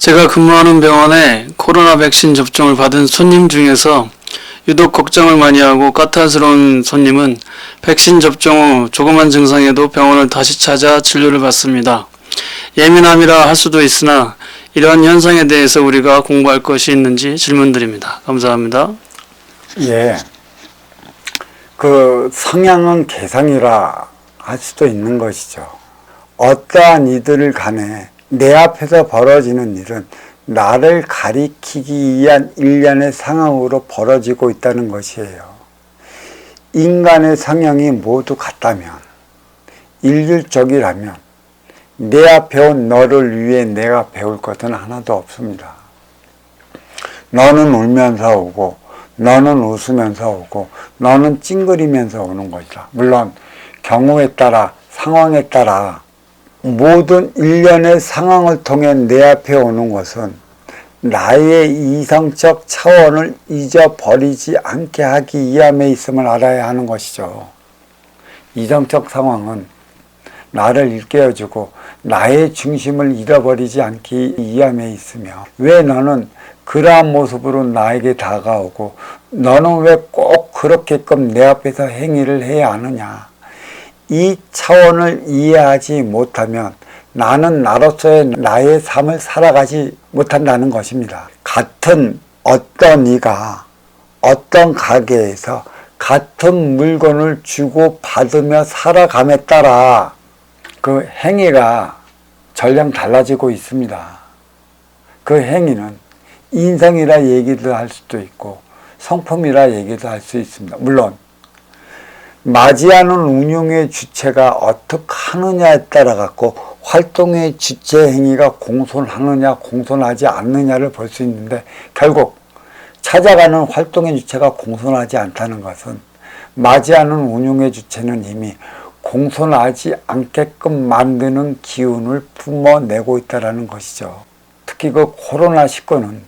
제가 근무하는 병원에 코로나 백신 접종을 받은 손님 중에서 유독 걱정을 많이 하고 까탈스러운 손님은 백신 접종 후 조그만 증상에도 병원을 다시 찾아 진료를 받습니다. 예민함이라 할 수도 있으나 이러한 현상에 대해서 우리가 공부할 것이 있는지 질문드립니다. 감사합니다. 예. 성향은 개성이라 할 수도 있는 것이죠. 어떠한 이들을 간에 내 앞에서 벌어지는 일은 나를 가리키기 위한 일련의 상황으로 벌어지고 있다는 것이에요. 인간의 성향이 모두 같다면, 일률적이라면 내 앞에 온 너를 위해 내가 배울 것은 하나도 없습니다. 너는 울면서 오고 너는 웃으면서 오고 너는 찡그리면서 오는 것이다. 물론 경우에 따라 상황에 따라 모든 일련의 상황을 통해 내 앞에 오는 것은 나의 이성적 차원을 잊어버리지 않게 하기 위함에 있음을 알아야 하는 것이죠. 이성적 상황은 나를 일깨워주고 나의 중심을 잃어버리지 않기 위함에 있으며, 왜 너는 그러한 모습으로 나에게 다가오고 너는 왜 꼭 그렇게끔 내 앞에서 행위를 해야 하느냐, 이 차원을 이해하지 못하면 나는 나로서의 나의 삶을 살아가지 못한다는 것입니다. 같은 어떤 이가 어떤 가게에서 같은 물건을 주고 받으며 살아감에 따라 그 행위가 전량 달라지고 있습니다. 그 행위는 인성이라 얘기도 할 수도 있고 성품이라 얘기도 할 수 있습니다. 물론 맞이하는 운용의 주체가 어떻게 하느냐에 따라 갖고 활동의 주체 행위가 공손하느냐 공손하지 않느냐를 볼 수 있는데, 결국 찾아가는 활동의 주체가 공손하지 않다는 것은 맞이하는 운용의 주체는 이미 공손하지 않게끔 만드는 기운을 뿜어내고 있다는 것이죠. 특히 코로나19는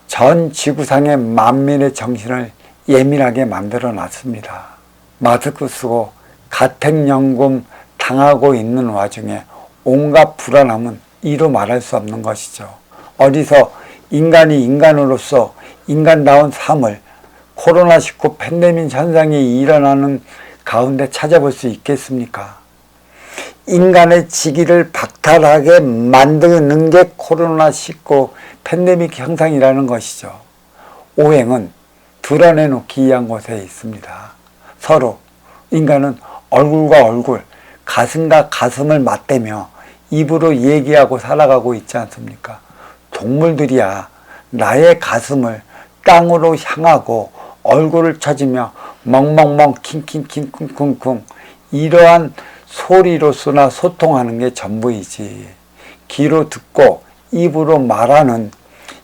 전 지구상의 만민의 정신을 예민하게 만들어 놨습니다. 마스크 쓰고 가택연금 당하고 있는 와중에 온갖 불안함은 이루 말할 수 없는 것이죠. 어디서 인간이 인간으로서 인간다운 삶을 코로나19 팬데믹 현상이 일어나는 가운데 찾아볼 수 있겠습니까? 인간의 지기를 박탈하게 만드는 게 코로나19 팬데믹 현상이라는 것이죠. 오행은 드러내놓기 위한 곳에 있습니다. 서로 인간은 얼굴과 얼굴, 가슴과 가슴을 맞대며 입으로 얘기하고 살아가고 있지 않습니까? 동물들이야 나의 가슴을 땅으로 향하고 얼굴을 쳐주며 멍멍멍 킹킹킹 쿵쿵쿵 이러한 소리로서나 소통하는 게 전부이지, 귀로 듣고 입으로 말하는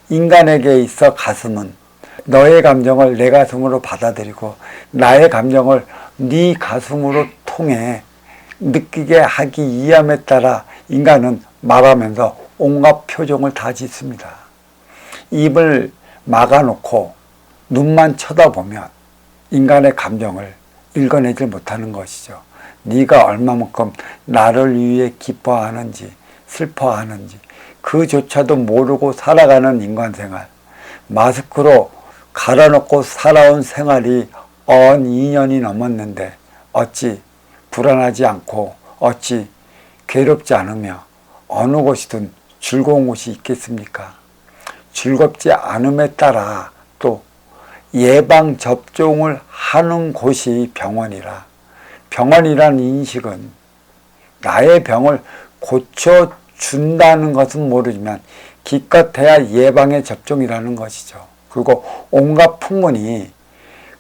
인간에게 있어 가슴은 너의 감정을 내 가슴으로 받아들이고 나의 감정을 네 가슴으로 통해 느끼게 하기 위함에 따라 인간은 말하면서 온갖 표정을 다 짓습니다. 입을 막아놓고 눈만 쳐다보면 인간의 감정을 읽어내지 못하는 것이죠. 네가 얼마만큼 나를 위해 기뻐하는지 슬퍼하는지 그조차도 모르고 살아가는 인간생활, 마스크로 갈아놓고 살아온 생활이 2년이 넘었는데 어찌 불안하지 않고 어찌 괴롭지 않으며 어느 곳이든 즐거운 곳이 있겠습니까? 즐겁지 않음에 따라 또 예방접종을 하는 곳이 병원이라, 병원이란 인식은 나의 병을 고쳐준다는 것은 모르지만 기껏해야 예방의 접종이라는 것이죠. 그리고 온갖 풍문이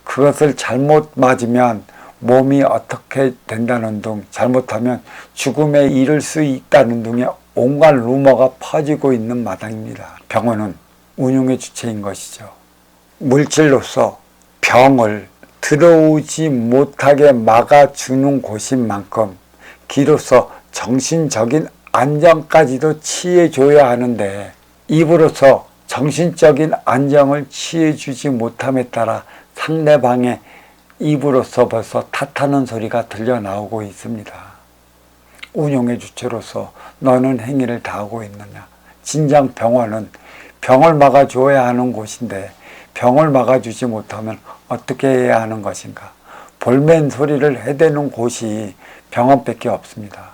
그것을 잘못 맞으면 몸이 어떻게 된다는 등, 잘못하면 죽음에 이를 수 있다는 등의 온갖 루머가 퍼지고 있는 마당입니다. 병원은 운용의 주체인 것이죠. 물질로서 병을 들어오지 못하게 막아주는 곳인 만큼 귀로서 정신적인 안정까지도 취해줘야 하는데, 입으로서 정신적인 안정을 취해주지 못함에 따라 상대방의 입으로서 벌써 탓하는 소리가 들려 나오고 있습니다. 운용의 주체로서 너는 행위를 다하고 있느냐, 진정 병원은 병을 막아줘야 하는 곳인데 병을 막아주지 못하면 어떻게 해야 하는 것인가? 볼멘 소리를 해대는 곳이 병원밖에 없습니다.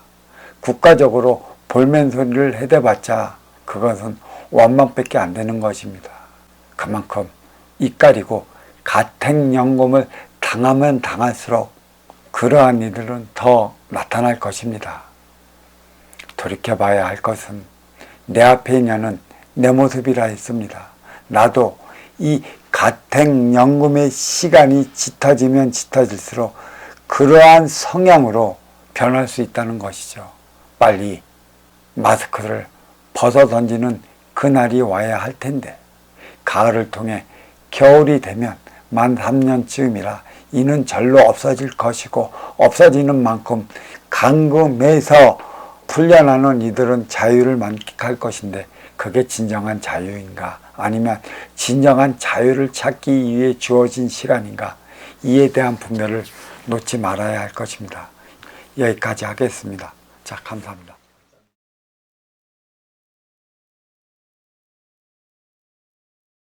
국가적으로 볼멘 소리를 해대봤자 그것은 원망밖에 안 되는 것입니다. 그만큼 이까리고 가택연금을 당하면 당할수록 그러한 이들은 더 나타날 것입니다. 돌이켜봐야 할 것은 내 앞에 있냐는 내 모습이라 했습니다. 나도 이 가택연금의 시간이 짙어지면 짙어질수록 그러한 성향으로 변할 수 있다는 것이죠. 빨리 마스크를 벗어 던지는 그날이 와야 할 텐데 가을을 통해 겨울이 되면 만 3년쯤이라 이는 절로 없어질 것이고 없어지는 만큼 감금에서 풀려나는 이들은 자유를 만끽할 것인데 그게 진정한 자유인가? 아니면 진정한 자유를 찾기 위해 주어진 시간인가? 이에 대한 분별을 놓지 말아야 할 것입니다. 여기까지 하겠습니다. 자, 감사합니다.